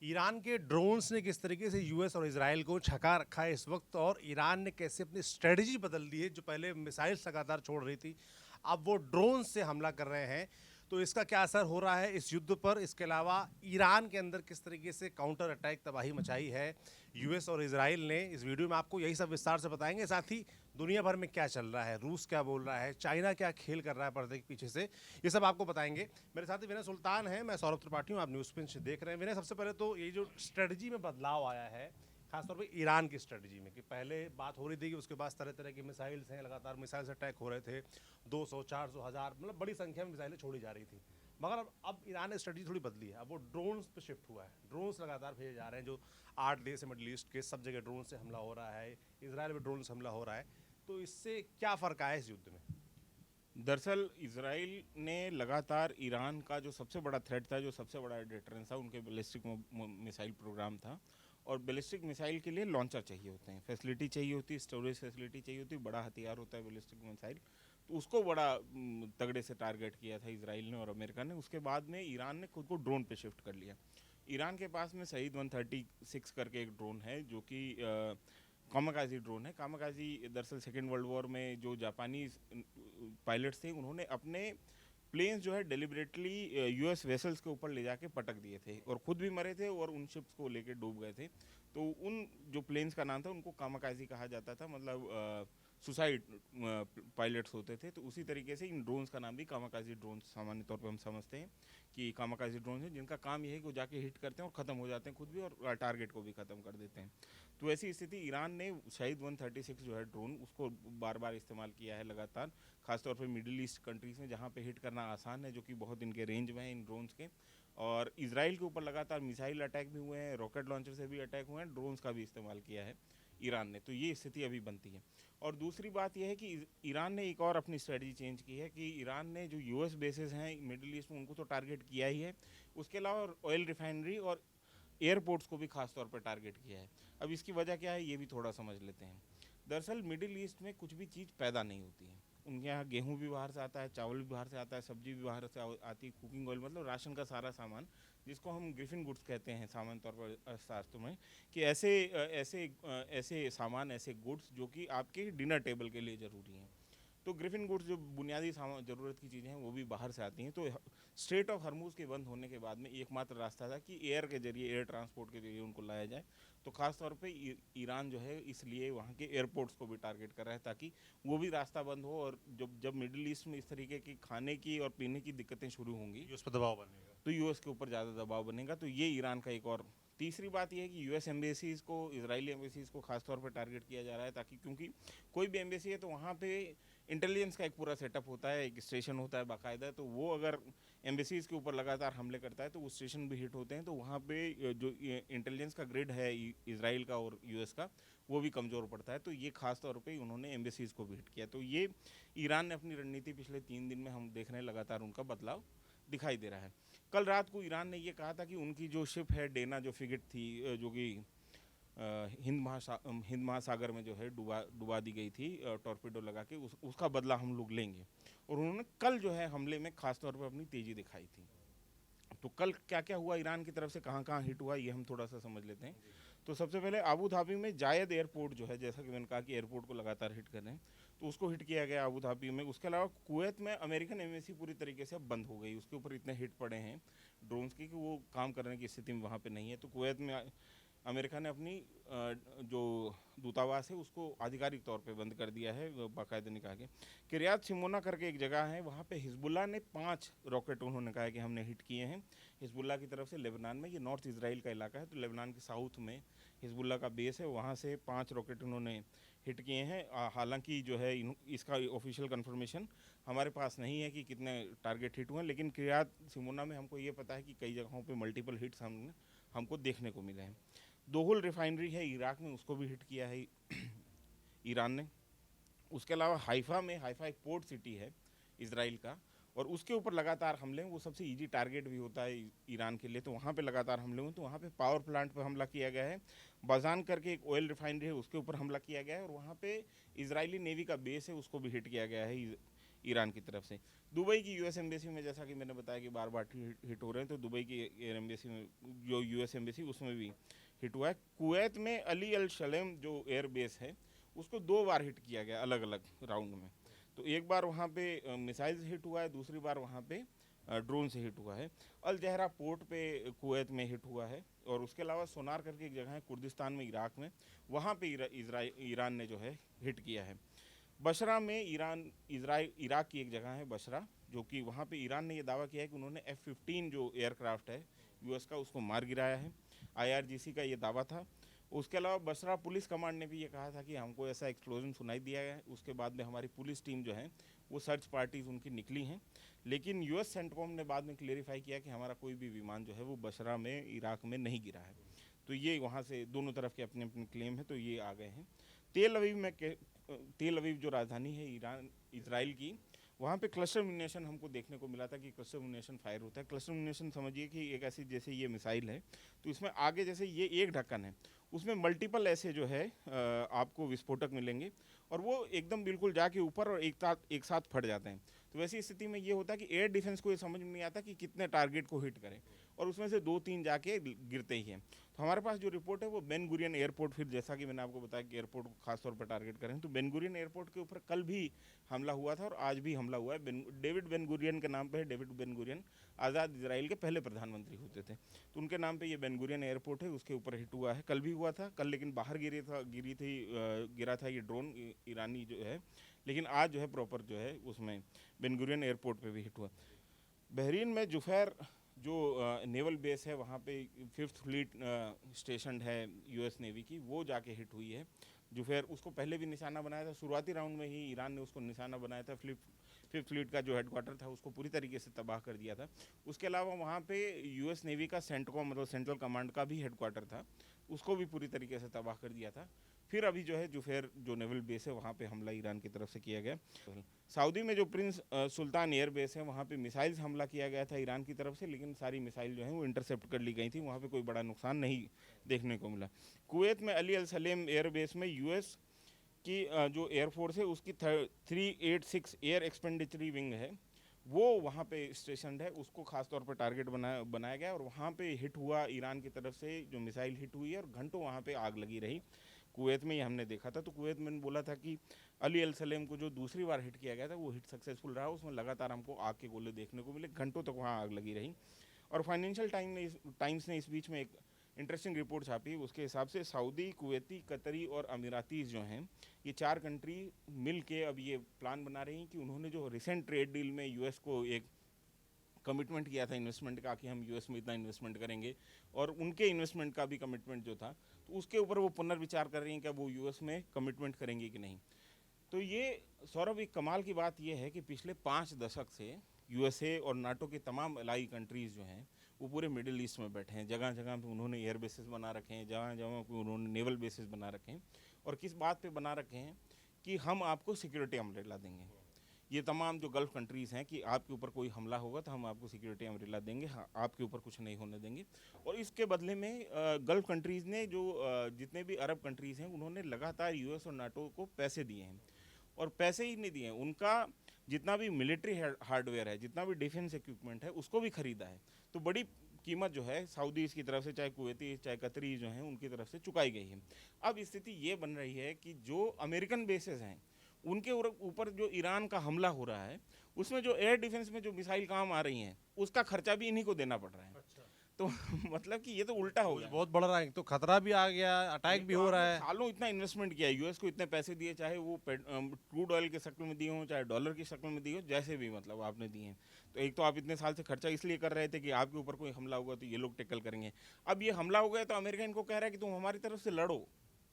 Iran के drones ने किस तरीके से यूएस और इजराइल को छका रखा है इस वक्त, और ईरान ने कैसे अपनी स्ट्रेटजी बदल दी है। जो पहले मिसाइल्स लगातार छोड़ रही थी, अब वो ड्रोन से हमला कर रहे हैं। तो इसका क्या असर हो रहा है इस युद्ध पर। इसके अलावा ईरान के अंदर किस तरीके से काउंटर अटैक तबाही मचाई है यूएस और इजराइल ने, इस वीडियो में आपको यही सब विस्तार से बताएंगे। साथ ही दुनिया भर में क्या चल रहा है, रूस क्या बोल रहा है, चाइना क्या खेल कर रहा है पर्दे के पीछे से, ये सब आपको बताएंगे। मेरे साथ ही विनय सुल्तान है, मैं सौरभ त्रिपाठी हूँ, आप न्यूज़ पिंच देख रहे हैं। विनय, सबसे पहले तो ये जो स्ट्रेटजी में बदलाव आया है खासतौर पे ईरान की स्ट्रेटजी में, कि पहले बात हो रही थी कि उसके पास तरह तरह की मिसाइल्स हैं, लगातार मिसाइल से अटैक हो रहे थे, 200 400 हज़ार, मतलब बड़ी संख्या में मिसाइलें छोड़ी जा रही थी। मगर अब ईरान ने स्ट्रेटजी थोड़ी बदली है, अब वो ड्रोन्स पे शिफ्ट हुआ है। ड्रोन्स लगातार भेजे जा रहे हैं, जो 8 देश है मिडल ईस्ट के, सब जगह ड्रोन से हमला हो रहा है, इसराइल में ड्रोन से हमला हो रहा है। तो इससे क्या फ़र्क आया इस युद्ध में? दरअसल इसराइल ने लगातार ईरान का जो सबसे बड़ा थ्रेट था, जो सबसे बड़ा डिटरेंस था, उनके बैलिस्टिक मिसाइल प्रोग्राम था। और बैलिस्टिक मिसाइल के लिए लॉन्चर चाहिए होते हैं, फैसिलिटी चाहिए होती है, स्टोरेज फैसिलिटी चाहिए होती है, बड़ा हथियार होता है बैलिस्टिक मिसाइल। तो उसको बड़ा तगड़े से टारगेट किया था इसराइल ने और अमेरिका ने। उसके बाद में ईरान ने खुद को ड्रोन पे शिफ्ट कर लिया। ईरान के पास में शहीद 136 करके एक ड्रोन है, जो कि कामाकाजी ड्रोन है। कामाकाजी दरअसल सेकेंड वर्ल्ड वॉर में जो जापानी पायलट्स थे, उन्होंने अपने प्लेन्स जो है डेलिबरेटली यूएस वेसल्स के ऊपर ले जाके पटक दिए थे और खुद भी मरे थे और उन शिप्स को लेके डूब गए थे। तो उन जो प्लेन्स का नाम था उनको कामाकाजी कहा जाता था, मतलब सुसाइड पायलट्स होते थे। तो उसी तरीके से इन ड्रोन्स का नाम भी कामाकाजी ड्रोन सामान्य तौर पे हम समझते हैं कि कामाकाजी ड्रोन है, जिनका काम यह है कि वो जाके हिट करते हैं और ख़त्म हो जाते हैं खुद भी, और टारगेट को भी ख़त्म कर देते हैं। तो ऐसी स्थिति ईरान ने शहीद 136 जो है ड्रोन, उसको बार बार इस्तेमाल किया है लगातार, खासतौर पे मिडिल ईस्ट कंट्रीज़ में, जहाँ पे हिट करना आसान है, जो कि बहुत इनके रेंज में है इन ड्रोन्स के। और इसराइल के ऊपर लगातार मिसाइल अटैक भी हुए हैं, रॉकेट लॉन्चर से भी अटैक हुए हैं, ड्रोन्स का भी इस्तेमाल किया है ईरान ने। तो ये स्थिति अभी बनती है। और दूसरी बात यह है कि ईरान ने एक और अपनी स्ट्रेटजी चेंज की है कि ईरान ने जो यूएस बेसेस हैं मिडिल ईस्ट में, उनको तो टारगेट किया ही है, उसके अलावा ऑयल रिफाइनरी और एयरपोर्ट्स को भी खास तौर पर टारगेट किया है। अब इसकी वजह क्या है, ये भी थोड़ा समझ लेते हैं। दरअसल मिडिल ईस्ट में कुछ भी चीज़ पैदा नहीं होती है। उनके यहाँ गेहूँ भी बाहर से आता है, चावल भी बाहर से आता है, सब्जी भी बाहर से आती है, कुकिंग ऑयल, मतलब राशन का सारा सामान, जिसको हम ग्रिफिन गुड्स कहते हैं सामान्य तौर पर अर्थशास्त्र में, कि ऐसे सामान, ऐसे गुड्स जो कि आपके डिनर टेबल के लिए ज़रूरी हैं। तो ग्रिफिन गुड्स जो बुनियादी ज़रूरत की चीज़ें हैं वो भी बाहर से आती हैं। तो स्ट्रेट ऑफ हरमुज के बंद होने के बाद में एकमात्र रास्ता था कि एयर के जरिए, एयर ट्रांसपोर्ट के जरिए उनको लाया जाए। तो ख़ास तौर पे ईरान जो है इसलिए वहाँ के एयरपोर्ट्स को भी टारगेट कर रहा है, ताकि वो भी रास्ता बंद हो। और जब मिडिल ईस्ट में इस तरीके की खाने की और पीने की दिक्कतें शुरू होंगी, उस पर दबाव बनेगा तो यूएस के ऊपर ज़्यादा दबाव बनेगा। तो ये ईरान का एक और तीसरी बात यह है कि यूएस एम्बेसीज़ को, इजरायली एम्बेसीज़ को खासतौर पर टारगेट किया जा रहा है, ताकि क्योंकि कोई भी एम्बेसी है तो वहाँ पे इंटेलिजेंस का एक पूरा सेटअप होता है, एक स्टेशन होता है बाकायदा। तो वो अगर एम्बेसीज़ के ऊपर लगातार हमले करता है तो वो स्टेशन भी हिट होते हैं। तो वहाँ पे जो इंटेलिजेंस का ग्रिड है इसराइल का और यूएस का, वो भी कमज़ोर पड़ता है। तो ये खास तौर पे उन्होंने एम्बेसीज़ को भी हिट किया। तो ये ईरान ने अपनी रणनीति पिछले 3 दिन में हम देख रहे हैं लगातार उनका बदलाव दिखाई दे रहा है। कल रात को ईरान ने ये कहा था कि उनकी जो शिप है डेना, जो फ्रिगेट थी, जो कि हिंद महासागर में जो है डुबा दी गई थी टॉर्पेडो लगा के, उसका बदला हम लोग लेंगे। और उन्होंने कल जो है हमले में खास तौर पर अपनी तेज़ी दिखाई थी। तो कल क्या क्या हुआ ईरान की तरफ से, कहाँ कहाँ हिट हुआ, ये हम थोड़ा सा समझ लेते हैं। तो सबसे पहले आबू धाबी में जायद एयरपोर्ट जो है, जैसा कि मैंने कहा कि एयरपोर्ट को लगातार हिट कर रहे हैं, तो उसको हिट किया गया आबू धाबी में। उसके अलावा कुवैत में अमेरिकन एम्बेसी पूरी तरीके से अब बंद हो गई, उसके ऊपर इतने हिट पड़े हैं ड्रोन्स की कि वो काम करने की स्थिति में वहाँ पे नहीं है। तो कुवैत में अमेरिका ने अपनी जो दूतावास है उसको आधिकारिक तौर पे बंद कर दिया है, बाकायदा ने कहा कि किरियात शिमोना करके एक जगह है, वहाँ पे हिजबुल्लाह ने 5 रॉकेट उन्होंने कहा है कि हमने हिट किए हैं हिजबुल्लाह की तरफ से लेबनान में। ये नॉर्थ इसराइल का इलाका है, तो लेबनान के साउथ में हिजबुल्लाह का बेस है, वहाँ से 5 रॉकेट उन्होंने हिट किए हैं। हालांकि जो है इसका ऑफिशियल कंफर्मेशन हमारे पास नहीं है कि कितने टारगेट हिट हुए, लेकिन किरियात शिमोना में हमको ये पता है कि कई जगहों पे मल्टीपल हिट्स हमको देखने को मिले हैं। दोहुल रिफाइनरी है इराक में, उसको भी हिट किया है ईरान ने। उसके अलावा हाइफा एक पोर्ट सिटी है इसराइल का, और उसके ऊपर लगातार हमले, वो सबसे इजी टारगेट भी होता है ईरान के लिए, तो वहाँ पे लगातार हमले हुए। तो वहाँ पे पावर प्लांट पे हमला किया गया है, बाजान करके एक ऑयल रिफाइनरी है, उसके ऊपर हमला किया गया है, और वहाँ पे इजरायली नेवी का बेस है, उसको भी हिट किया गया है ईरान की तरफ से। दुबई की यूएस एम्बेसी में जैसा कि मैंने बताया कि बार बार हिट हो रहे हैं, तो दुबई की एयर एम्बेसी में जो यूएस एम्बेसी उसमें भी हिट हुआ है। कुवैत में अली अल शलेम जो एयर बेस है उसको 2 बार हिट किया गया अलग अलग राउंड में। तो एक बार वहाँ पे मिसाइल से हिट हुआ है, दूसरी बार वहाँ पे ड्रोन से हिट हुआ है। अल जहरा पोर्ट पे कुवैत में हिट हुआ है, और उसके अलावा सोनार करके एक जगह है कुर्दिस्तान में इराक में, वहाँ पे ईरान ने जो है हिट किया है। बशरा में इराक की एक जगह है बशरा, जो कि वहाँ पे ईरान ने ये दावा किया है कि उन्होंने F-15 जो एयरक्राफ्ट है यूएस का उसको मार गिराया है। IRGC का ये दावा था। उसके अलावा बसरा पुलिस कमांड ने भी ये कहा था कि हमको ऐसा एक्सप्लोजन सुनाई दिया गया है। उसके बाद में हमारी पुलिस टीम जो है वो सर्च पार्टीज उनकी निकली हैं, लेकिन यूएस सेंटकॉम ने बाद में क्लेरिफाई किया कि हमारा कोई भी विमान जो है वो बसरा में इराक में नहीं गिरा है। तो ये वहाँ से दोनों तरफ के अपने अपने क्लेम है, तो ये आ गए हैं। तेल अवीव जो राजधानी है इसराइल की, वहाँ पे क्लस्टर म्यूनिशन हमको देखने को मिला था कि क्लस्टर म्यूनिशन फायर होता है। क्लस्टर म्यूनिशन समझिए कि एक ऐसी, जैसे ये मिसाइल है तो इसमें आगे जैसे ये एक ढक्कन है, उसमें मल्टीपल ऐसे जो है आपको विस्फोटक मिलेंगे, और वो एकदम बिल्कुल जाके ऊपर और एक साथ फट जाते हैं। तो वैसी स्थिति में ये होता है कि एयर डिफेंस को ये समझ में नहीं आता कि कितने टारगेट को हिट करें, और उसमें से 2-3 जाके गिरते ही हैं। तो हमारे पास जो रिपोर्ट है वो बेन गुरियन एयरपोर्ट, फिर जैसा कि मैंने आपको बताया कि एयरपोर्ट को खासतौर पर टारगेट करें, तो बेन गुरियन एयरपोर्ट के ऊपर कल भी हमला हुआ था और आज भी हमला हुआ है। डेविड बेन गुरियन के नाम पे है। डेविड बेन गुरियन आज़ाद इजराइल के पहले प्रधानमंत्री होते थे, तो उनके नाम पे ये बेन गुरियन एयरपोर्ट है, उसके ऊपर हिट हुआ है। कल भी हुआ था, कल लेकिन बाहर गिरा था ये ड्रोन ईरानी जो है, लेकिन आज जो है प्रॉपर जो है उसमें बेन गुरियन एयरपोर्ट पे भी हिट हुआ। बहरीन में जुफैर जो नेवल बेस है, वहाँ पे 5th फ्लीट स्टेशन है यूएस नेवी की, वो जाके हिट हुई है। जुफैर उसको पहले भी निशाना बनाया था, शुरुआती राउंड में ही ईरान ने उसको निशाना बनाया था। 5th फ्लीट का जो हेडक्वार्टर था उसको पूरी तरीके से तबाह कर दिया था। उसके अलावा वहाँ पे यूएस नेवी का सेंटकॉम मतलब सेंट्रल कमांड का भी हेडक्वार्टर था, उसको भी पूरी तरीके से तबाह कर दिया था। फिर अभी जो है जुफैर जो नेवल बेस है वहाँ पे हमला ईरान की तरफ से किया गया। सऊदी में जो प्रिंस सुल्तान एयर बेस है वहाँ पे मिसाइल्स हमला किया गया था ईरान की तरफ से, लेकिन सारी मिसाइल जो है वो इंटरसेप्ट कर ली गई थी, वहाँ पे कोई बड़ा नुकसान नहीं देखने को मिला। कुवैत में अली अल सलेम एयर बेस में यूएस की जो एयरफोर्स है उसकी 386 एयर एक्सपेंडिचरी विंग है, वो वहाँ पे स्टेशन है, उसको खासतौर पर टारगेट बनाया गया, और वहाँ पे हिट हुआ ईरान की तरफ से जो मिसाइल हिट हुई है, और घंटों वहाँ पे आग लगी रही। कुवैत में ही हमने देखा था। तो कुवैत में बोला था कि अली अल सलेम को जो दूसरी बार हिट किया गया था वो हिट सक्सेसफुल रहा, उसमें लगातार हमको आग के गोले देखने को मिले, घंटों तक वहाँ आग लगी रही। और फाइनेंशियल टाइम्स ने इस बीच में एक इंटरेस्टिंग रिपोर्ट छापी। उसके हिसाब से सऊदी, कुवैती, कतरी और अमीरातीज़ जो हैं, ये 4 कंट्री मिल के अब ये प्लान बना रही हैं कि उन्होंने जो रिसेंट ट्रेड डील में यूएस को एक कमिटमेंट किया था इन्वेस्टमेंट का कि हम यूएस में इतना इन्वेस्टमेंट करेंगे, और उनके इन्वेस्टमेंट का भी कमिटमेंट जो था, तो उसके ऊपर वो पुनर्विचार कर रही हैं कि वो यूएस में कमिटमेंट करेंगे कि नहीं। तो ये सौरभ एक कमाल की बात ये है कि पिछले 5 दशक से यूएसए और नाटो के तमाम अलाई कंट्रीज़ जो हैं वो पूरे मिडिल ईस्ट में बैठे हैं। जगह जगह पे उन्होंने एयर बेसिस बना रखे हैं, जगह जगह पे उन्होंने नेवल बेसिस बना रखे हैं, और किस बात पे बना रखे हैं कि हम आपको सिक्योरिटी अम्ब्रेला देंगे। ये तमाम जो गल्फ़ कंट्रीज़ हैं कि आपके ऊपर कोई हमला होगा तो हम आपको सिक्योरिटी अम्ब्रेला देंगे, हाँ, आपके ऊपर कुछ नहीं होने देंगे। और इसके बदले में गल्फ़ कंट्रीज़ ने जो जितने भी अरब कंट्रीज़ हैं उन्होंने लगातार यूएस और नाटो को पैसे दिए हैं, और पैसे ही नहीं दिए हैं, उनका जितना भी मिलिट्री हार्डवेयर है, जितना भी डिफेंस इक्विपमेंट है, उसको भी खरीदा है। तो बड़ी कीमत जो है सऊदीज़ की तरफ से, चाहे कुवैती चाहे कतरी जो हैं उनकी तरफ से चुकाई गई है। अब स्थिति ये बन रही है कि जो अमेरिकन बेसेस हैं उनके ऊपर जो ईरान का हमला हो रहा है, उसमें जो एयर डिफेंस में जो मिसाइल काम आ रही हैं उसका खर्चा भी इन्हीं को देना पड़ रहा है। तो मतलब कि ये तो उल्टा हो गया, बहुत बढ़ रहा है, तो खतरा भी आ गया, अटैक भी हो रहा है। सालों इतना इन्वेस्टमेंट किया है, यूएस को इतने पैसे दिए, चाहे वो क्रूड ऑयल के शक्ल में दिए हों, चाहे डॉलर की शक्ल में दिए हो, जैसे भी मतलब आपने दिए हैं। तो एक तो आप इतने साल से खर्चा इसलिए कर रहे थे कि आपके ऊपर कोई हमला होगा तो ये लोग टैकल करेंगे। अब ये हमला हो गया तो अमेरिका इनको कह रहा है कि तुम हमारी तरफ से लड़ो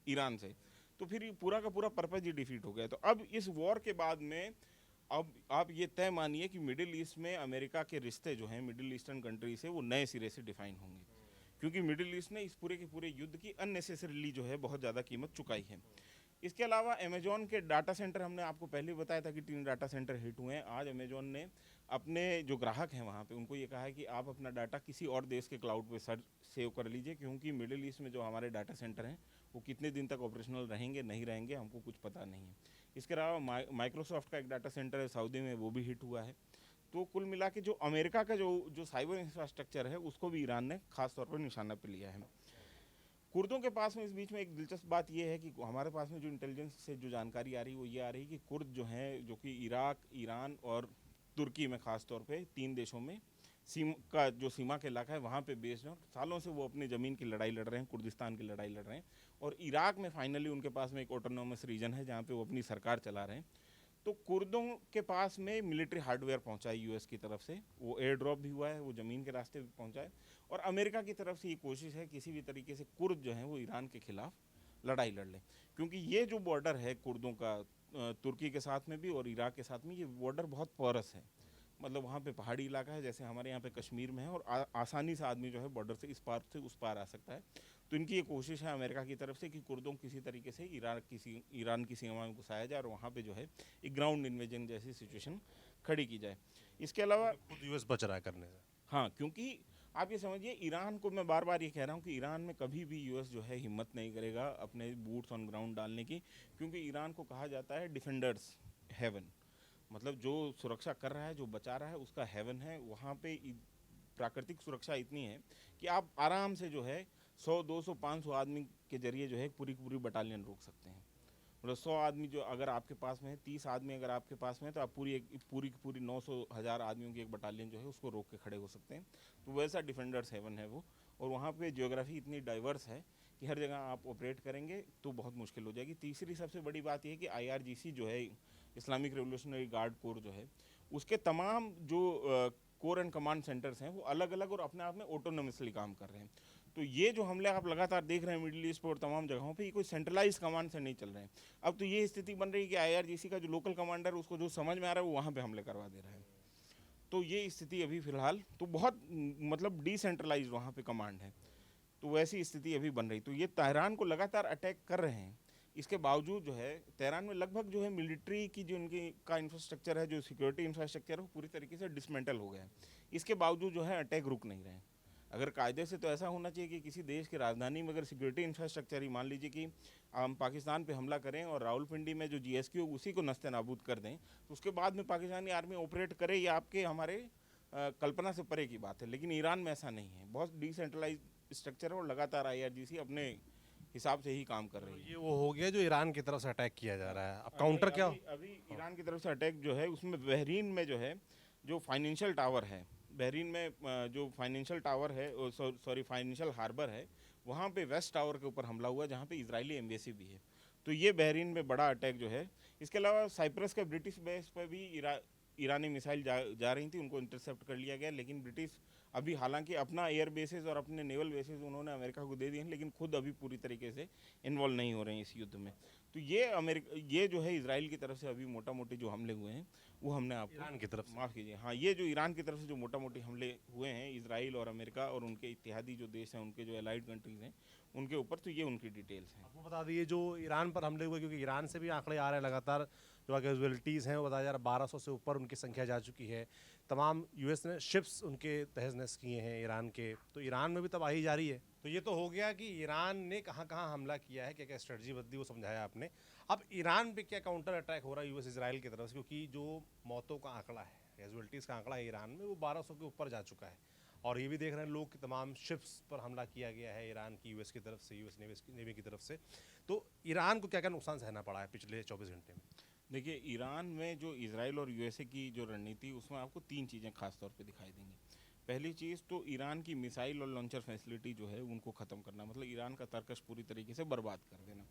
ईरान से, तो फिर पूरा का पूरा पर्पज ही डिफीट हो गया। तो अब इस वॉर के बाद में अब आप ये तय मानिए कि मिडिल ईस्ट में अमेरिका के रिश्ते जो हैं मिडिल ईस्टर्न कंट्री से वो नए सिरे से डिफाइन होंगे, क्योंकि मिडिल ईस्ट ने इस पूरे के पूरे युद्ध की अननेसेसरीली जो है बहुत ज़्यादा कीमत चुकाई है। इसके अलावा अमेजोन के डाटा सेंटर, हमने आपको पहले ही बताया था कि 3 डाटा सेंटर हिट हुए हैं। आज अमेजोन ने अपने जो ग्राहक हैं वहाँ पे उनको ये कहा है कि आप अपना डाटा किसी और देश के क्लाउड पे सेव कर लीजिए, क्योंकि मिडिल ईस्ट में जो हमारे डाटा सेंटर हैं वो कितने दिन तक ऑपरेशनल रहेंगे नहीं रहेंगे हमको कुछ पता नहीं है। इसके अलावा माइक्रोसॉफ्ट का एक डाटा सेंटर है सऊदी में, वो भी हिट हुआ है। तो कुल मिला के जो अमेरिका का जो साइबर इंफ्रास्ट्रक्चर है उसको भी ईरान ने खास तौर पर निशाना पे लिया है। कुर्दों के पास में इस बीच में एक दिलचस्प बात यह है कि हमारे पास में जो इंटेलिजेंस से जो जानकारी आ रही है वो ये आ रही है कि कुर्द जो हैं, जो कि इराक, ईरान और तुर्की में खास तौर पे 3 देशों में जो सीमा के इलाका है वहाँ पे बेस्ड है, और सालों से वो अपनी ज़मीन की लड़ाई लड़ रहे हैं, कुर्दिस्तान की लड़ाई लड़ रहे हैं। और इराक में फाइनली उनके पास में एक ऑटोनोमस रीजन है जहाँ पे वो अपनी सरकार चला रहे हैं। तो कुर्दों के पास में मिलिट्री हार्डवेयर पहुंचा है यूएस की तरफ से, वो एयर ड्रॉप भी हुआ है, वो ज़मीन के रास्ते भी पहुंचा है। और अमेरिका की तरफ से ये कोशिश है किसी भी तरीके से कुर्द जो हैं वो ईरान के खिलाफ लड़ाई लड़ लें, क्योंकि ये जो बॉर्डर है कुर्दों का तुर्की के साथ में भी और इराक के साथ में, ये बॉर्डर बहुत पोरस है। मतलब वहाँ पे पहाड़ी इलाका है जैसे हमारे यहाँ पे कश्मीर में है, और आसानी से आदमी जो है बॉर्डर से इस पार से उस पार आ सकता है। तो इनकी ये कोशिश है अमेरिका की तरफ से कि कुर्दों किसी तरीके से ईरान की सीमा में घुसाया जाए और वहाँ पे जो है एक ग्राउंड इन्वेजन जैसी सिचुएशन खड़ी की जाए। इसके अलावा खुद यूएस बच रहा है करने से। हाँ, क्योंकि आप ये समझिए, ईरान को मैं बार बार ये कह रहा हूँ कि ईरान में कभी भी यूएस जो है हिम्मत नहीं करेगा अपने बूट्स ऑन ग्राउंड डालने की, क्योंकि ईरान को कहा जाता है डिफेंडर्स हेवन। मतलब जो सुरक्षा कर रहा है, जो बचा रहा है, उसका हेवन है। वहाँ पे प्राकृतिक सुरक्षा इतनी है कि आप आराम से जो है 100, 200, 500 आदमी के जरिए जो है पूरी पूरी बटालियन रोक सकते हैं। मतलब 100 आदमी जो अगर आपके पास में है, 30 आदमी अगर आपके पास में है, तो आप पूरी 900 हज़ार आदमियों की एक बटालियन जो है उसको रोक के खड़े हो सकते हैं। तो वैसा डिफेंडर्स हेवन है वो। और वहाँ पे ज्योग्राफी इतनी डाइवर्स है कि हर जगह आप ऑपरेट करेंगे तो बहुत मुश्किल हो जाएगी। तीसरी सबसे बड़ी बात यह है कि IRGC जो है, इस्लामिक रेवोल्यूशनरी गार्ड कोर जो है, उसके तमाम जो कोर एंड कमांड सेंटर्स हैं वो अलग अलग और अपने आप में ऑटोनोमसली काम कर रहे हैं। तो ये जो हमले आप लगातार देख रहे हैं मिडिल ईस्ट पर और तमाम जगहों पे, ये कोई सेंट्रलाइज कमांड से नहीं चल रहे हैं। अब तो ये स्थिति बन रही है कि IRGC का जो लोकल कमांडर है उसको जो समझ में आ रहा है वो वहाँ पे हमले करवा दे रहा है। तो ये स्थिति अभी फिलहाल तो बहुत मतलब डिसेंट्रलाइज वहाँ पे कमांड है, तो वैसी स्थिति अभी बन रही। तो ये तेहरान को लगातार अटैक कर रहे हैं। इसके बावजूद जो है तेहरान में लगभग जो है मिलिट्री की जो उनकी का इंफ्रास्ट्रक्चर है, जो सिक्योरिटी इंफ्रास्ट्रक्चर है, वो पूरी तरीके से डिसमेंटल हो गया है। इसके बावजूद जो है अटैक रुक नहीं रहे हैं। अगर कायदे से तो ऐसा होना चाहिए कि किसी देश की राजधानी में अगर सिक्योरिटी इंफ्रास्ट्रक्चर ही, मान लीजिए कि हम पाकिस्तान पे हमला करें और रावलपिंडी में जो GSQ उसी को नस्ते नाबूद कर दें, तो उसके बाद में पाकिस्तानी आर्मी ऑपरेट करे, ये आपके हमारे कल्पना से परे की बात है। लेकिन ईरान में ऐसा नहीं है, बहुत डिसेंट्रलाइज स्ट्रक्चर है और लगातार IRGC अपने हिसाब से ही काम कर रही है। ये वो हो गया जो ईरान की तरफ से अटैक किया जा रहा है, अब काउंटर क्या अभी ईरान की तरफ से अटैक जो है उसमें बहरीन में जो है जो फाइनेंशियल टावर है, बहरीन में जो फाइनेंशियल टावर है, सॉरी फाइनेंशियल हार्बर है, वहाँ पे वेस्ट टावर के ऊपर हमला हुआ जहाँ पे इजरायली एम्बेसी भी है। तो ये बहरीन में बड़ा अटैक जो है। इसके अलावा साइप्रस के ब्रिटिश बेस पर भी ईरानी मिसाइल जा रही थी, उनको इंटरसेप्ट कर लिया गया। लेकिन ब्रिटिश अभी हालांकि अपना एयर बेसिस और अपने नेवल बेसिस उन्होंने अमेरिका को दे दिए हैं, लेकिन खुद अभी पूरी तरीके से इन्वॉल्व नहीं हो रहे हैं इस युद्ध में। तो ये जो है इजराइल की तरफ से अभी मोटा मोटी जो हमले हुए हैं वो हमने आपको, ईरान की तरफ से, माफ़ कीजिए, हाँ, ये जो ईरान की तरफ से जो मोटा मोटी हमले हुए हैं इजराइल और अमेरिका और उनके इत्तेहादी जो देश हैं, उनके जो एलाइड कंट्रीज़ हैं उनके ऊपर, तो ये उनकी डिटेल्स हैं। आपको बता दिए जो ईरान पर हमले हुए, क्योंकि ईरान से भी आंकड़े आ रहे हैं लगातार, जो कैजुअलिटीज़ हैं वो बताया जा रहा है 1200 से ऊपर उनकी संख्या जा चुकी है। तमाम यूएस ने शिप्स उनके तहस नहस किए हैं ईरान के, तो ईरान में भी तबाही जारी है। तो ये तो हो गया कि ईरान ने कहाँ कहाँ हमला किया है, क्या क्या स्ट्रेटजी बदली, वो समझाया आपने। अब ईरान पे क्या काउंटर अटैक हो रहा है यूएस इजराइल की तरफ से, क्योंकि जो मौतों का आंकड़ा है, कैजुअलिटीज़ का आंकड़ा है ईरान में, वो 1200 के ऊपर जा चुका है। और ये भी देख रहे हैं लोग कि तमाम शिप्स पर हमला किया गया है ईरान की, यूएस की तरफ से, यूएस नेवी की तरफ से। तो ईरान को क्या क्या नुकसान सहना पड़ा है पिछले 24 घंटे में? देखिए, ईरान में जो इजराइल और USA की जो रणनीति, उसमें आपको 3 चीज़ें खास तौर पे दिखाई देंगी। पहली चीज़ तो ईरान की मिसाइल और लॉन्चर फैसिलिटी जो है उनको ख़त्म करना, मतलब ईरान का तर्कश पूरी तरीके से बर्बाद कर देना।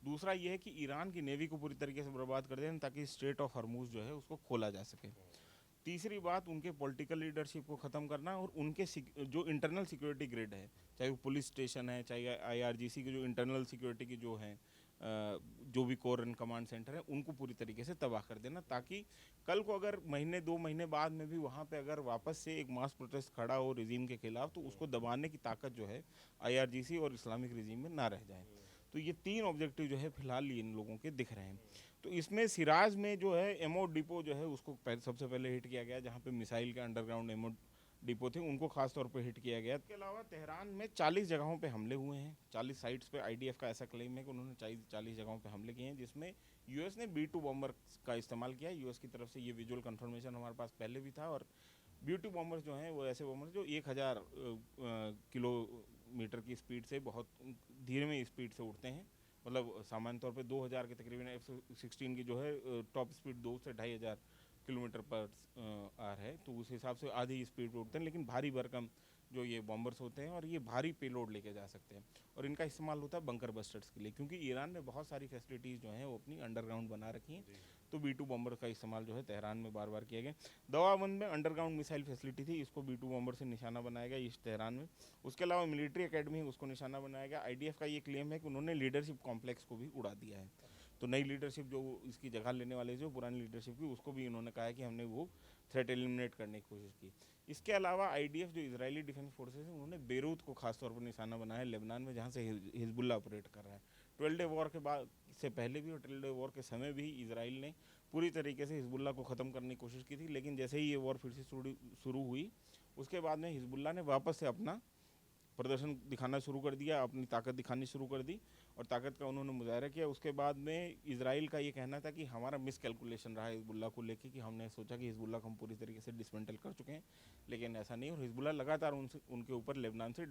दूसरा ये है कि ईरान की नेवी को पूरी तरीके से बर्बाद कर देना ताकि स्ट्रेट ऑफ हॉर्मूज जो है उसको खोला जा सके। तीसरी बात, उनके पॉलिटिकल लीडरशिप को ख़त्म करना और उनके जो इंटरनल सिक्योरिटी ग्रिड है, चाहे वो पुलिस स्टेशन है, चाहे IRGC के जो इंटरनल सिक्योरिटी की जो है जो भी कोर एंड कमांड सेंटर है, उनको पूरी तरीके से तबाह कर देना, ताकि कल को अगर महीने 2 महीने बाद में भी वहाँ पे अगर वापस से एक मास प्रोटेस्ट खड़ा हो रिजीम के खिलाफ, तो उसको दबाने की ताकत जो है IRGC और इस्लामिक रिजीम में ना रह जाए। तो ये 3 ऑब्जेक्टिव जो है फिलहाल इन लोगों के दिख रहे हैं। तो इसमें सिराज में जो है एमओ डिपो जो है उसको सबसे पहले हिट किया गया, जहाँ पे मिसाइल के अंडरग्राउंड एमओ डिपो थे उनको खास तौर पे हिट किया गया। इसके अलावा तेहरान में 40 जगहों पे हमले हुए हैं, 40 साइट्स पे। आईडीएफ का ऐसा क्लेम है कि उन्होंने 40 जगहों पे हमले किए हैं, जिसमें यूएस ने B-2 बॉम्बर का इस्तेमाल किया। यूएस की तरफ से ये विजुअल कंफर्मेशन हमारे पास पहले भी था। और B-2 बॉम्बर्स जो हैं वो ऐसे बॉम्बर जो 1000 किलोमीटर की स्पीड से बहुत धीरे में स्पीड से उड़ते हैं। मतलब सामान्य तौर पे 2000 के तकरीबन F-16 की जो है टॉप स्पीड 2 से 2500 किलोमीटर पर आर है, तो उस हिसाब से आधी स्पीड पे उड़ते हैं। लेकिन भारी भरकम जो ये बॉम्बर्स होते हैं और ये भारी पेलोड लेके जा सकते हैं, और इनका इस्तेमाल होता है बंकर बस्टर्स के लिए, क्योंकि ईरान ने बहुत सारी फैसिलिटीज़ जो हैं वो अपनी अंडरग्राउंड बना रखी हैं। तो B-2 बॉम्बर का इस्तेमाल जो है तेहरान में बार बार किया गया। दवाबंद में अंडरग्राउंड मिसाइल फैसिलिटी थी, इसको B-2 बॉम्बर से निशाना बनाया गया इस तेहरान में। उसके अलावा मिलिट्री एकेडमी उसको निशाना बनाया गया। आईडीएफ का ये क्लेम है कि उन्होंने लीडरशिप कॉम्प्लेक्स को भी उड़ा दिया है। तो नई लीडरशिप जो इसकी जगह लेने वाले जो पुरानी लीडरशिप की, उसको भी इन्होंने कहा है कि हमने वो थ्रेट एलिमिनेट करने की कोशिश की। इसके अलावा आईडीएफ जो इजरायली डिफेंस फोर्सेस हैं उन्होंने बेरूत को खासतौर पर निशाना बनाया है, लेबनान में, जहाँ से हिजबुल्ला ऑपरेट कर रहा है। 12 डे वॉर के बाद से पहले भी और 12 डे वॉर के समय भी इसराइल ने पूरी तरीके से हिजबुल्ला को ख़त्म करने की कोशिश की थी। लेकिन जैसे ही ये वॉर फिर से शुरू हुई, उसके बाद में हिजबुल्ला ने वापस से अपना प्रदर्शन दिखाना शुरू कर दिया, अपनी ताकत दिखानी शुरू कर दी और ताकत का उन्होंने मुजाहरा किया। उसके बाद में इजराइल का ये कहना था कि हमारा मिस कैलकुलेशन रहा है हिजबुल्ला को लेके, कि हमने सोचा कि हिजबुल्ला को हम पूरी तरीके से डिसमेंटल कर चुके हैं, लेकिन ऐसा नहीं। और हिजबुल्ला लगातार उनके ऊपर लेबनान से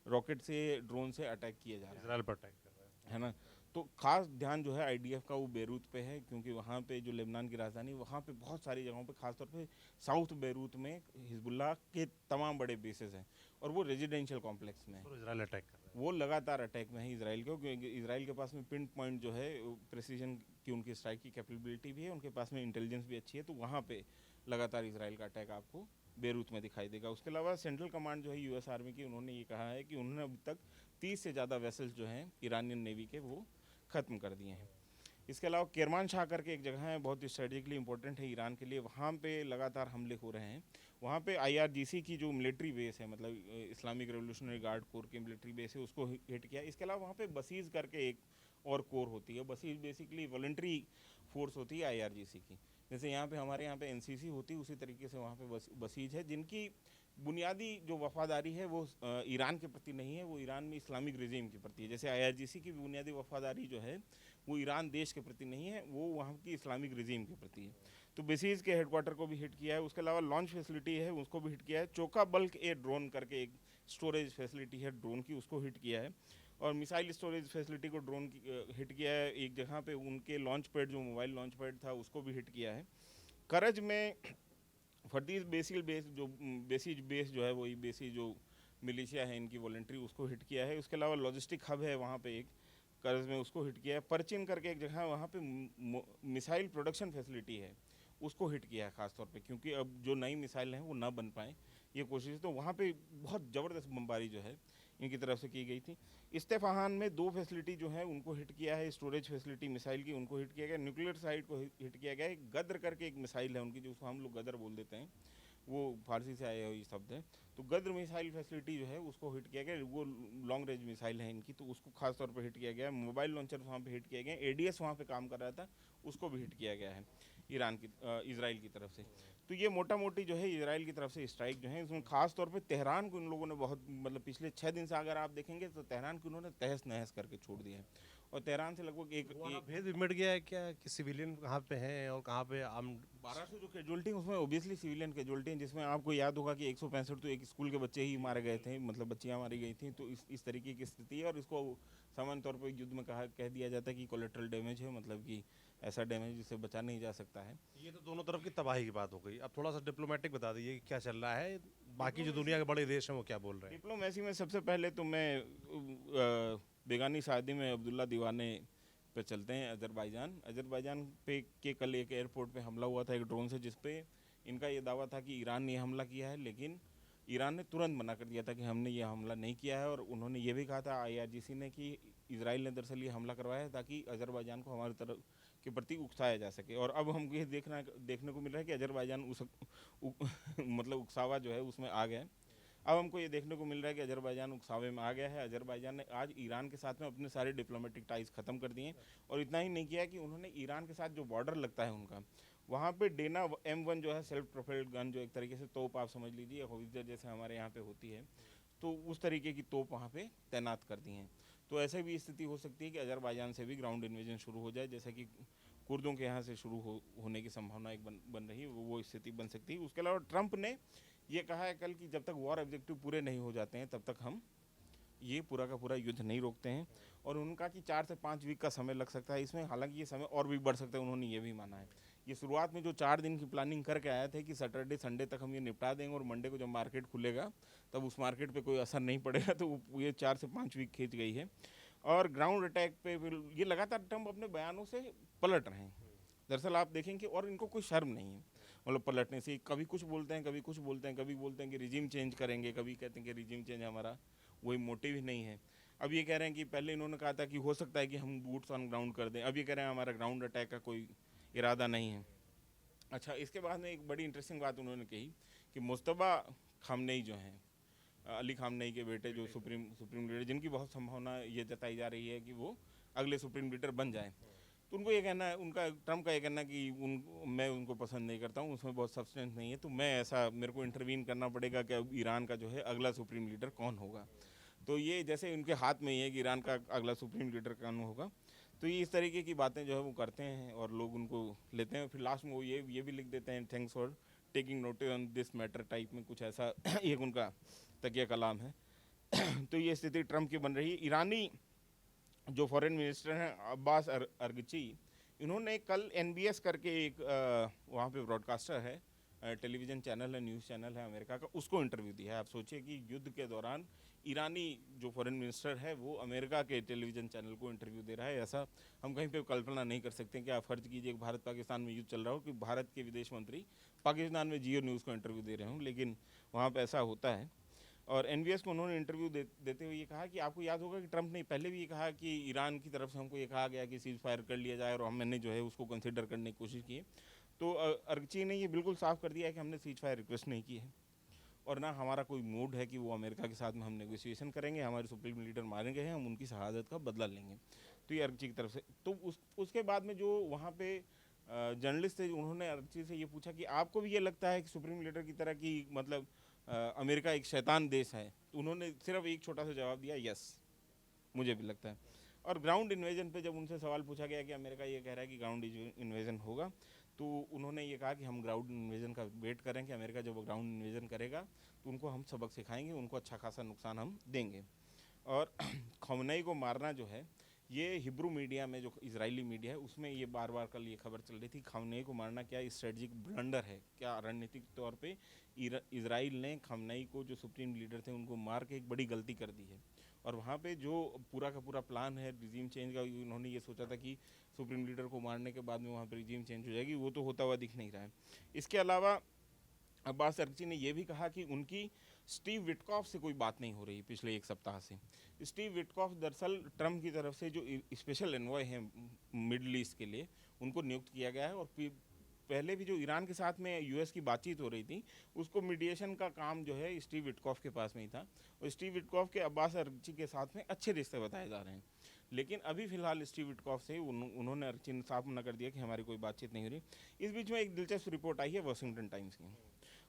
रॉकेट से, ड्रोन से अटैक किए जा रहा है, इजराइल पर अटैक कर रहा है ना। तो खास ध्यान जो है आईडीएफ का वो बेरूत पे है, क्योंकि वहाँ पे जो लेबनान की राजधानी, वहाँ पे बहुत सारी जगहों पे, खासतौर पे साउथ बेरूत में हिजबुल्ला के तमाम बड़े बेसेस हैं, और वो रेजिडेंशियल कॉम्प्लेक्स में है। तो इजराइल अटैक कर रहा है। वो लगातार अटैक में है इसराइल को, क्योंकि इसराइल के पास में पिन पॉइंट जो है प्रेसिजन की उनकी स्ट्राइक की कैपेबिलिटी भी है, उनके पास में इंटेलिजेंस भी अच्छी है। तो वहाँ पे लगातार इसराइल का अटैक आपको बेरूत में दिखाई देगा। उसके अलावा सेंट्रल कमांड जो है यूएस आर्मी की, उन्होंने ये कहा है कि उन्होंने अभी तक 30 से ज़्यादा वेसल्स जो हैं ईरानियन नेवी के, वो ख़त्म कर दिए हैं। इसके अलावा केरमान शाह करके एक जगह है, बहुत ही स्ट्रेटेजिकली इंपॉर्टेंट है ईरान के लिए, वहाँ पे लगातार हमले हो रहे हैं। वहाँ पे आईआरजीसी की जो मिलिट्री बेस है, मतलब इस्लामिक रेवोल्यूशनरी गार्ड कोर की मिलिट्री बेस है, उसको हिट किया। इसके अलावा वहाँ पे बसीज करके एक और कोर होती है। बसीज बेसिकली वॉलंटरी फोर्स होती है आईआरजीसी की। जैसे यहाँ पे हमारे यहाँ पे एनसीसी होती है, उसी तरीके से वहाँ पे बसीज है, जिनकी बुनियादी जो वफादारी है वो ईरान के प्रति नहीं है, वो ईरान में इस्लामिक रिजीम के प्रति है। जैसे आईआरजीसी की बुनियादी वफादारी जो है वो ईरान देश के प्रति नहीं है, वो वहाँ की इस्लामिक रिजीम के प्रति है। तो बेसीज के हेडक्वार्टर को भी हिट किया है। उसके अलावा लॉन्च फैसिलिटी है, उसको भी हिट किया है। चोका बल्क ए ड्रोन करके एक स्टोरेज फैसिलिटी है ड्रोन की, उसको हिट किया है। और मिसाइल स्टोरेज फैसिलिटी को ड्रोन की हिट किया है। एक जगह पे उनके लॉन्च पैड, जो मोबाइल लॉन्च पैड था, उसको भी हिट किया है। करज में फर्दीज बेसिल बेस, जो बेसिज बेस जो है, वही बेसिज जो मिलिशिया है इनकी वॉलंटरी, उसको हिट किया है। उसके अलावा लॉजिस्टिक हब है वहाँ पे एक कर्ज में, उसको हिट किया है। परचिन करके एक जगह है, वहाँ पे मिसाइल प्रोडक्शन फैसिलिटी है, उसको हिट किया है खासतौर पे, क्योंकि अब जो नई मिसाइल हैं वो ना बन पाएँ, ये कोशिश। तो वहाँ पे बहुत ज़बरदस्त बमबारी जो है इनकी तरफ से की गई थी। इस्तेफाहान में 2 फैसिलिटी जो है उनको हिट किया है, स्टोरेज फैसिलिटी मिसाइल की, उनको हिट किया गया। न्यूक्लियर साइट को हिट किया गया है। गद्र करके एक मिसाइल है उनकी, जिसको हम लोग गदर बोल देते हैं, वो फारसी से आया हुई शब्द है। तो गद्र मिसाइल फैसिलिटी जो है उसको हिट किया गया। वो लॉन्ग रेंज मिसाइल है इनकी, तो उसको खास तौर पर हिट किया गया है। मोबाइल लॉन्चर वहाँ पे हिट किया गया। एडीएस वहाँ पे काम कर रहा था, उसको भी हिट किया गया है इजराइल की तरफ से। तो ये मोटा मोटी जो है इजराइल की तरफ से स्ट्राइक जो है, इसमें खास तौर पे तेहरान को इन लोगों ने बहुत, मतलब पिछले 6 दिन से अगर आप देखेंगे तो तेहरान को उन्होंने तहस नहस करके छोड़ दिया है। और तेहरान से लगभग एक भेद भी मिट गया है क्या कि सिविलियन कहाँ पे हैं और कहाँ पे आम 1200 जो कैजुअल्टी, उसमें ओबियसली सिविलियन कैजुअल्टी हैं, जिसमें आपको याद होगा कि 165 तो एक स्कूल के बच्चे ही मारे गए थे, मतलब बच्चियाँ मारी गई थी। तो इस तरीके की स्थिति है, और इसको सामान्य तौर पर युद्ध में कह दिया जाता है कि कोलेट्रल डैमेज है, मतलब कि ऐसा डैमेज जिससे बचा नहीं जा सकता है। ये तो दोनों तरफ की तबाही की बात हो गई। अब थोड़ा सा डिप्लोमेटिक बता दीजिए कि क्या चल रहा है, बाकी जो दुनिया के बड़े देश हैं वो क्या बोल रहे हैं। डिप्लोमेसी में सबसे पहले तो मैं बेगानी शादी में अब्दुल्ला दीवाने पे चलते हैं। अजरबैजान पे के कल एक एयरपोर्ट पे हमला हुआ था एक ड्रोन से, जिसपे इनका ये दावा था कि ईरान ने हमला किया है, लेकिन ईरान ने तुरंत मना कर दिया था कि हमने ये हमला नहीं किया है। और उन्होंने ये भी कहा था आईआरजीसी ने कि इजराइल ने दरअसल ये हमला करवाया है ताकि अजरबैजान को हमारी तरफ के प्रति उकसाया जा सके। और अब हम ये देखने को मिल रहा है कि अजरबैजान मतलब उकसावा जो है उसमें आ गया। अब हमको ये देखने को मिल रहा है कि अजरबैजान उकसावे में आ गया है। अजरबैजान ने आज ईरान के साथ में अपने सारे डिप्लोमेटिक टाइज ख़त्म कर दिए, और इतना ही नहीं किया कि उन्होंने ईरान के साथ जो बॉर्डर लगता है उनका, वहाँ पे डेना M1 जो है सेल्फ प्रोपेल्ड गन, जो एक तरीके से तोप आप समझ लीजिए, होवित्ज़र जैसे हमारे यहाँ पे होती है, तो उस तरीके की तोप वहाँ पे तैनात कर दी हैं। तो ऐसे भी स्थिति हो सकती है कि अजरबैजान से भी ग्राउंड इन्वेजन शुरू हो जाए, जैसा कि कुर्दों के यहाँ से शुरू होने की संभावना एक बन रही है, वो स्थिति बन सकती है। उसके अलावा ट्रंप ने ये कहा है कल कि जब तक वॉर ऑब्जेक्टिव पूरे नहीं हो जाते हैं तब तक हम ये पूरा का पूरा युद्ध नहीं रोकते हैं, और उनका कि 4 से 5 वीक का समय लग सकता है इसमें। हालांकि ये समय और भी बढ़ सकता है, उन्होंने ये भी माना है। ये शुरुआत में जो 4 दिन की प्लानिंग करके आए थे कि सैटरडे संडे तक हम ये निपटा देंगे और मंडे को जब मार्केट खुलेगा तब उस मार्केट पे कोई असर नहीं पड़ेगा, तो ये 4 से 5 वीक खींच गई है। और ग्राउंड अटैक पे ये लगातार ट्रंप अपने बयानों से पलट रहे हैं। दरअसल आप देखेंगे, और इनको कोई शर्म नहीं है, मतलब पलटने से कभी कुछ बोलते हैं, कभी कुछ बोलते हैं, कभी बोलते हैं कि रिजीम चेंज करेंगे, कभी कहते हैं कि रिजीम चेंज हमारा वही मोटिव ही नहीं है। अब ये कह रहे हैं कि पहले इन्होंने कहा था कि हो सकता है कि हम बूट्स ऑन ग्राउंड कर दें, अब ये कह रहे हैं हमारा ग्राउंड अटैक का कोई इरादा नहीं है। अच्छा, इसके बाद में एक बड़ी इंटरेस्टिंग बात उन्होंने कही कि मुस्तबा खामनेई जो हैं, अली खामनेई के बेटे, जो सुप्रीम लीडर, जिनकी बहुत संभावना ये जताई जा रही है कि वो अगले सुप्रीम लीडर बन जाए, तो उनको ये कहना है, उनका ट्रम्प का ये कहना कि मैं उनको पसंद नहीं करता हूँ, उसमें बहुत सब्सटेंस नहीं है, तो मैं ऐसा मेरे को इंटरवीन करना पड़ेगा कि अब ईरान का जो है अगला सुप्रीम लीडर कौन होगा। तो ये जैसे उनके हाथ में ही है कि ईरान का अगला सुप्रीम लीडर कौन होगा। तो ये इस तरीके की बातें जो है वो करते हैं और लोग उनको लेते हैं। फिर लास्ट में वो ये भी लिख देते हैं, thanks for taking notice on this matter type में, कुछ ऐसा एक उनका तकिया कलाम है। तो ये स्थिति ट्रम्प की बन रही है। ईरानी जो फॉरेन मिनिस्टर हैं अब्बास अरगची, इन्होंने कल NBS करके एक वहाँ पे ब्रॉडकास्टर है, टेलीविज़न चैनल है, न्यूज़ चैनल है अमेरिका का, उसको इंटरव्यू दिया है। आप सोचिए कि युद्ध के दौरान ईरानी जो फॉरेन मिनिस्टर है वो अमेरिका के टेलीविज़न चैनल को इंटरव्यू दे रहा है। ऐसा हम कहीं पे कल्पना नहीं कर सकते कि आप फर्ज कीजिए कि भारत पाकिस्तान में युद्ध चल रहा हो कि भारत के विदेश मंत्री पाकिस्तान में जियो न्यूज़ को इंटरव्यू दे रहे हों, लेकिन वहाँ पर ऐसा होता है। और NBS को उन्होंने इंटरव्यू देते हुए ये कहा कि आपको याद होगा कि ट्रंप ने पहले भी ये कहा कि ईरान की तरफ से हमको ये कहा गया कि सीज फायर कर लिया जाए, और मैंने जो है उसको कंसिडर करने की कोशिश की। तो अरगची ने ये बिल्कुल साफ कर दिया है कि हमने सीज फायर रिक्वेस्ट नहीं की है, और ना हमारा कोई मूड है कि वो अमेरिका के साथ में हम नेगोशिएशन करेंगे। हमारे सुप्रीम लीडर मारे गए हैं, हम उनकी शहादत का बदला लेंगे। तो ये अरगची की तरफ से। तो उसके बाद में जो वहाँ पे जर्नलिस्ट थे, उन्होंने अरगची से ये पूछा कि आपको भी ये लगता है कि सुप्रीम लीडर की तरह की मतलब अमेरिका एक शैतान देश है? तो उन्होंने सिर्फ एक छोटा सा जवाब दिया, यस, मुझे भी लगता है। और ग्राउंड इन्वेजन पे जब उनसे सवाल पूछा गया कि अमेरिका ये कह रहा है कि ग्राउंड इन्वेजन होगा, तो उन्होंने ये कहा कि हम ग्राउंड इन्वेजन का वेट करें कि अमेरिका जब ग्राउंड इन्वेजन करेगा तो उनको हम सबक सिखाएंगे, उनको अच्छा खासा नुकसान हम देंगे। और खमेनी को मारना जो है, ये हिब्रू मीडिया में, जो इजरायली मीडिया है, उसमें ये बार बार कल ये खबर चल रही थी, खमेनी को मारना क्या स्ट्रेटजिक ब्लंडर है, क्या रणनीतिक तौर पे इजराइल ने खमेनी को, जो सुप्रीम लीडर थे, उनको मार के एक बड़ी गलती कर दी है। और वहाँ पे जो पूरा का पूरा प्लान है रिजीम चेंज का, उन्होंने ये सोचा था कि सुप्रीम लीडर को मारने के बाद में वहाँ पर रिजीम चेंज हो जाएगी, वो तो होता हुआ दिख नहीं रहा है। इसके अलावा अब्बास अरगची ने यह भी कहा कि उनकी स्टीव विटकॉफ से कोई बात नहीं हो रही पिछले एक सप्ताह से। स्टीव विटकॉफ दरअसल ट्रंप की तरफ से जो स्पेशल एनवॉय हैं मिडल ईस्ट के लिए, उनको नियुक्त किया गया है। और पहले भी जो ईरान के साथ में US की बातचीत हो रही थी, उसको मीडिएशन का काम जो है स्टीव विटकॉफ के पास में ही था। और स्टीव विटकॉफ के अब्बास अरगची के साथ में अच्छे रिश्ते बताए जा रहे हैं। लेकिन अभी फिलहाल स्टीव विटकॉफ से उन्होंने अरगची ने साफ मना कर दिया कि हमारी कोई बातचीत नहीं हो रही। इस बीच में एक दिलचस्प रिपोर्ट आई है वॉशिंगटन टाइम्स की,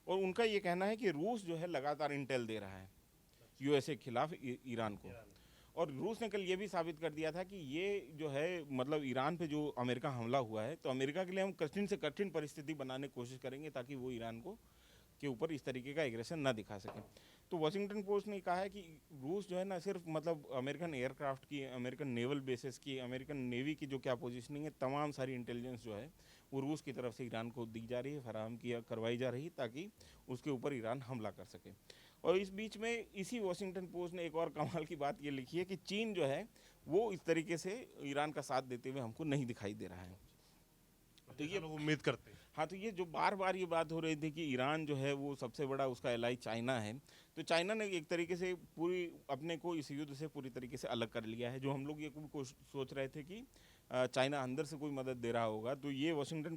और उनका ये कहना है कि रूस जो है लगातार इंटेल दे रहा है USA के खिलाफ ईरान को। और रूस ने कल ये भी साबित कर दिया था कि ये जो है मतलब ईरान पे जो अमेरिका हमला हुआ है, तो अमेरिका के लिए हम कठिन से कठिन परिस्थिति बनाने की कोशिश करेंगे ताकि वो ईरान को के ऊपर इस तरीके का एग्रेशन ना दिखा सके। तो वॉशिंगटन पोस्ट ने कहा है कि रूस जो है ना सिर्फ मतलब अमेरिकन एयरक्राफ्ट की, अमेरिकन नेवल बेसिस की, अमेरिकन नेवी की जो क्या पोजीशनिंग है, तमाम सारी इंटेलिजेंस जो है वो रूस की तरफ से ईरान को दी जा रही है, फराहम करवाई जा रही है ताकि उसके ऊपर ईरान हमला कर सके। और इस बीच में इसी वॉशिंगटन पोस्ट ने एक और कमाल की बात ये लिखी है कि चीन जो है वो इस तरीके से ईरान का साथ देते हुए हमको नहीं दिखाई दे रहा है। तो ये ये लोग उम्मीद करते हैं। हाँ, तो ये जो बार-बार ये बात हो रही थी कि ईरान जो है वो सबसे बड़ा उसका एलाई चाइना है, तो चाइना ने एक तरीके से पूरी अपने को इस युद्ध से पूरी तरीके से अलग कर लिया है। जो हम लोग ये सोच रहे थे कि चाइना अंदर से कोई मदद दे रहा होगा, तो ये वॉशिंगटन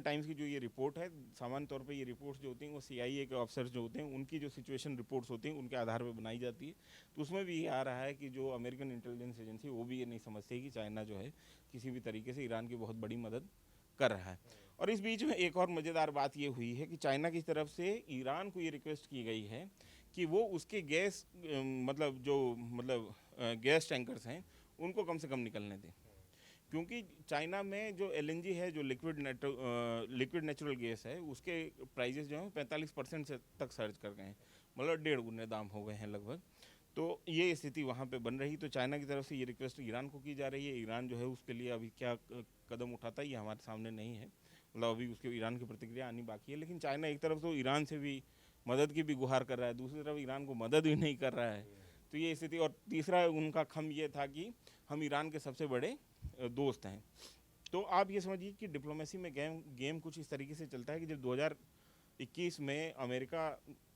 टाइम्स की जो ये रिपोर्ट है, सामान्य तौर पे ये रिपोर्ट्स जो होती हैं वो सीआईए के ऑफिसर्स जो होते हैं उनकी जो सिचुएशन रिपोर्ट्स होती हैं उनके आधार पर बनाई जाती है। तो उसमें भी ये आ रहा है कि जो अमेरिकन इंटेलिजेंस एजेंसी वो भी ये नहीं समझती कि चाइना जो है किसी भी तरीके से ईरान की बहुत बड़ी मदद कर रहा है। और इस बीच में एक और मज़ेदार बात ये हुई है कि चाइना की तरफ से ईरान को ये रिक्वेस्ट की गई है कि वो उसके गैस गैस टैंकर्स हैं उनको कम से कम निकलने दें, क्योंकि चाइना में जो एलएनजी है, जो लिक्विड नेचुरल गैस है, उसके प्राइजेस जो हैं 45% से तक सर्ज कर गए हैं, मतलब 1.5 गुने दाम हो गए हैं लगभग। तो ये स्थिति वहाँ पे बन रही, तो चाइना की तरफ से ये रिक्वेस्ट ईरान को की जा रही है। ईरान जो है उसके लिए अभी क्या कदम उठाता है ये हमारे सामने नहीं है, मतलब अभी उसके ईरान की प्रतिक्रिया आनी बाकी है। लेकिन चाइना एक तरफ तो ईरान से भी मदद की भी गुहार कर रहा है, दूसरी तरफ ईरान को मदद भी नहीं कर रहा है, तो ये स्थिति। और तीसरा उनका खम ये था कि हम ईरान के सबसे बड़े दोस्त हैं। तो आप ये समझिए कि डिप्लोमेसी में गेम कुछ इस तरीके से चलता है कि जब 2021 में अमेरिका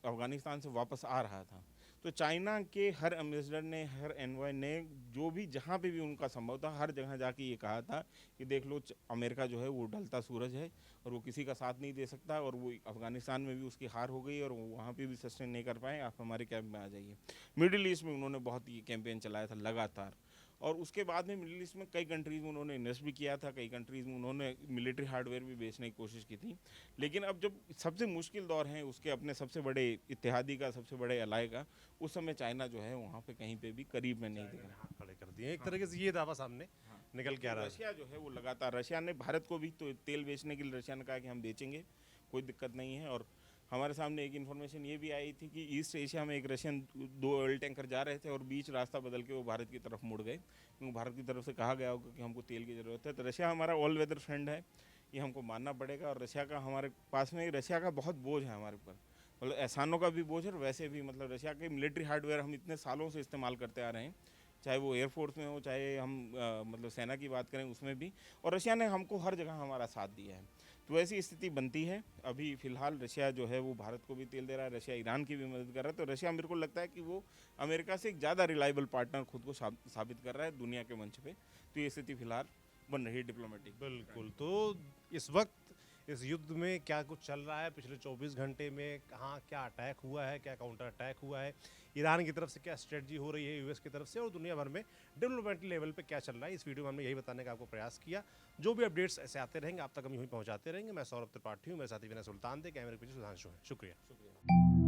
अफ़गानिस्तान से वापस आ रहा था, तो चाइना के हर एम्बेसडर ने, हर एनवॉय ने, जो भी जहाँ पे भी उनका संभव था, हर जगह जाके ये कहा था कि देख लो अमेरिका जो है वो ढलता सूरज है और वो किसी का साथ नहीं दे सकता, और वो अफ़गानिस्तान में भी उसकी हार हो गई और वो वहाँ पे भी सस्टेन नहीं कर पाए, आप हमारे कैंप में आ जाइए। मिडिल ईस्ट में उन्होंने बहुत ये कैंपेन चलाया था लगातार, और उसके बाद में मिडिल ईस्ट में कई कंट्रीज़ में उन्होंने इन्वेस्ट भी किया था, कई कंट्रीज़ में उन्होंने मिलिट्री हार्डवेयर भी बेचने की कोशिश की थी। लेकिन अब जब सबसे मुश्किल दौर है उसके अपने सबसे बड़े इत्तेहादी का, सबसे बड़े अलाय का, उस समय चाइना जो है वहाँ पे कहीं पे भी करीब में नहीं दिख रहा। हाथ खड़े कर दिए एक तरीके से, ये दावा सामने निकल के आ रहा है। रशिया जो है वो लगातार, रशिया ने भारत को भी तो तेल बेचने के लिए रशिया ने कहा कि हम बेचेंगे, कोई दिक्कत नहीं है। और हमारे सामने एक इन्फॉर्मेशन ये भी आई थी कि ईस्ट एशिया में एक रशियन 2 ऑयल टैंकर जा रहे थे और बीच रास्ता बदल के वो भारत की तरफ मुड़ गए, क्योंकि भारत की तरफ से कहा गया होगा कि हमको तेल की ज़रूरत है। तो रशिया हमारा ऑल वेदर फ्रेंड है, ये हमको मानना पड़ेगा। और रशिया का हमारे पास में, रशिया का बहुत बोझ है हमारे ऊपर, मतलब एहसानों का भी बोझ है, और वैसे भी मतलब रशिया के मिलिट्री हार्डवेयर हम इतने सालों से इस्तेमाल करते आ रहे हैं, चाहे वो एयरफोर्स में हो, चाहे हम मतलब सेना की बात करें उसमें भी, और रशिया ने हमको हर जगह हमारा साथ दिया है। तो ऐसी स्थिति बनती है। अभी फ़िलहाल रशिया जो है वो भारत को भी तेल दे रहा है, रशिया ईरान की भी मदद कर रहा है, तो रशिया मेरे को लगता है कि वो अमेरिका से एक ज़्यादा रिलायबल पार्टनर खुद को साबित कर रहा है दुनिया के मंच पे। तो ये स्थिति फ़िलहाल बन रही है डिप्लोमेटिक। बिल्कुल। तो इस वक्त इस युद्ध में क्या कुछ चल रहा है, पिछले 24 घंटे में कहाँ क्या अटैक हुआ है, क्या काउंटर अटैक हुआ है, ईरान की तरफ से क्या स्ट्रेटजी हो रही है यूएस की तरफ से, और दुनिया भर में डेवलपमेंट लेवल पे क्या चल रहा है, इस वीडियो में हमने यही बताने का आपको प्रयास किया। जो भी अपडेट्स ऐसे आते रहेंगे आप तक हम यूँ ही पहुँचाते रहेंगे। मैं सौरभ त्रिपाठी हूँ, मेरे साथी विनय सुल्तान थे, कैमरे के पीछे सुधांशु हैं। शुक्रिया।